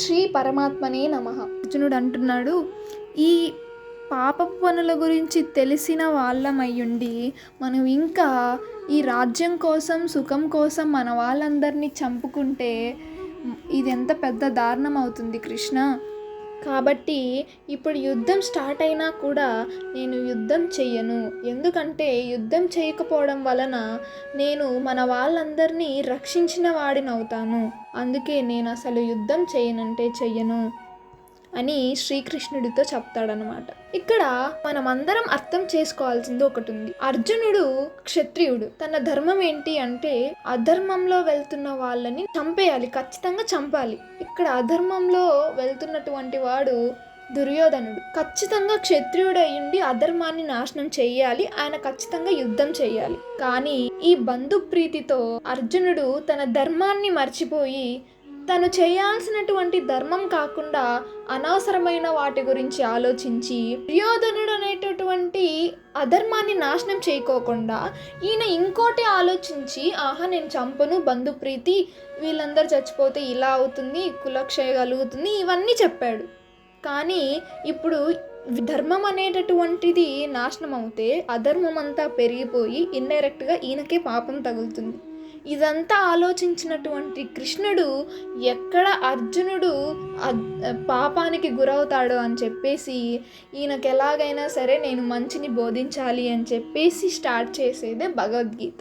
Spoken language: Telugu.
శ్రీ పరమాత్మనే నమః. అర్జునుడు అంటున్నాడు, ఈ పాపపు పనుల గురించి తెలిసిన వాళ్ళమయ్యుండి మనం ఇంకా ఈ రాజ్యం కోసం, సుఖం కోసం మన వాళ్ళందరినీ చంపుకుంటే ఇది ఎంత పెద్ద దారుణం అవుతుంది కృష్ణ. కాబట్టి ఇప్పుడు యుద్ధం స్టార్ట్ అయినా కూడా నేను యుద్ధం చెయ్యను. ఎందుకంటే యుద్ధం చేయకపోవడం వలన నేను మన వాళ్ళందరినీ రక్షించిన వాడినవుతాను. అందుకే నేను అసలు యుద్ధం చేయనంటే చెయ్యను అని శ్రీకృష్ణుడితో చెప్తాడనమాట. ఇక్కడ మనమందరం అర్థం చేసుకోవాల్సింది ఒకటి ఉంది. అర్జునుడు క్షత్రియుడు. తన ధర్మం ఏంటి అంటే అధర్మంలో వెళ్తున్న వాళ్ళని చంపేయాలి, ఖచ్చితంగా చంపాలి. ఇక్కడ అధర్మంలో వెళ్తున్నటువంటి వాడు దుర్యోధనుడు. ఖచ్చితంగా క్షత్రియుడయ్యుండి అధర్మాన్ని నాశనం చెయ్యాలి, ఆయన ఖచ్చితంగా యుద్ధం చెయ్యాలి. కానీ ఈ బంధు ప్రీతితో అర్జునుడు తన ధర్మాన్ని మర్చిపోయి తను చేయాల్సినటువంటి ధర్మం కాకుండా అనవసరమైన వాటి గురించి ఆలోచించి దుర్యోధనుడు అనేటటువంటి అధర్మాన్ని నాశనం చేయకోకుండా ఈయన ఇంకోటి ఆలోచించి, ఆహా నేను చంపను, బంధుప్రీతి, వీళ్ళందరూ చచ్చిపోతే ఇలా అవుతుంది, కులక్షయ కలుగుతుంది, ఇవన్నీ చెప్పాడు. కానీ ఇప్పుడు ధర్మం అనేటటువంటిది నాశనం అవుతే అధర్మం అంతా పెరిగిపోయి ఇండైరెక్ట్గా ఈయనకే పాపం తగులుతుంది. ఇదంతా ఆలోచించినటువంటి కృష్ణుడు ఎక్కడ అర్జునుడు పాపానికి గురవుతాడో అని చెప్పేసి ఈయనకు ఎలాగైనా సరే నేను మంచిని బోధించాలి అని చెప్పేసి స్టార్ట్ చేసేదే భగవద్గీత.